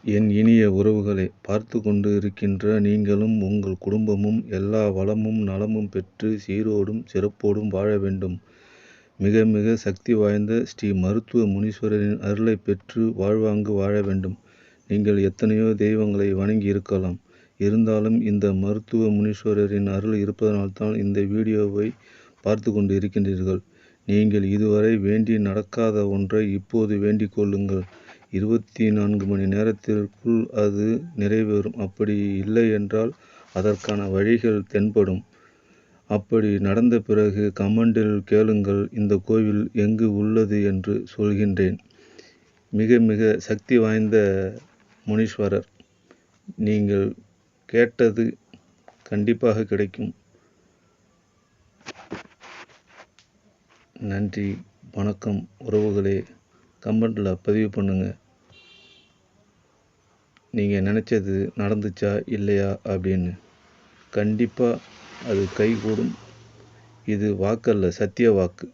என் இனிய உறவுகளே, பார்த்து கொண்டு இருக்கின்ற நீங்களும் உங்கள் குடும்பமும் எல்லா வளமும் நலமும் பெற்று சீரோடும் சிறப்போடும் வாழ வேண்டும். மிக மிக சக்தி வாய்ந்த ஸ்ரீ மருத்துவ முனீஸ்வரரின் அருளை பெற்று வாழ்வாங்கு வாழ வேண்டும். நீங்கள் எத்தனையோ தெய்வங்களை வணங்கி இருக்கலாம். இருந்தாலும் இந்த மருத்துவ முனீஸ்வரரின் அருள் இருப்பதனால்தான் இந்த வீடியோவை பார்த்து கொண்டு இருக்கின்றீர்கள். நீங்கள் இதுவரை வேண்டி நடக்காத ஒன்றை இப்போது வேண்டிக் கொள்ளுங்கள். 24 மணி நேரத்திற்குள் அது நிறைவேறும். அப்படி இல்லை என்றால் அதற்கான வழிகள் தென்படும். அப்படி நடந்த பிறகு கமெண்டில் கேளுங்கள், இந்த கோவில் எங்கு உள்ளது என்று சொல்கின்றேன். மிக மிக சக்தி வாய்ந்த முனீஸ்வரர். நீங்கள் கேட்டது கண்டிப்பாக கிடைக்கும். நன்றி, வணக்கம் உறவுகளே. கமெண்டில் பதிவு பண்ணுங்கள், நீங்கள் நினச்சது நடந்துச்சா இல்லையா அப்படின்னு. கண்டிப்பாக அது கைகூடும். இது வாக்கல்ல, சத்திய வாக்கு.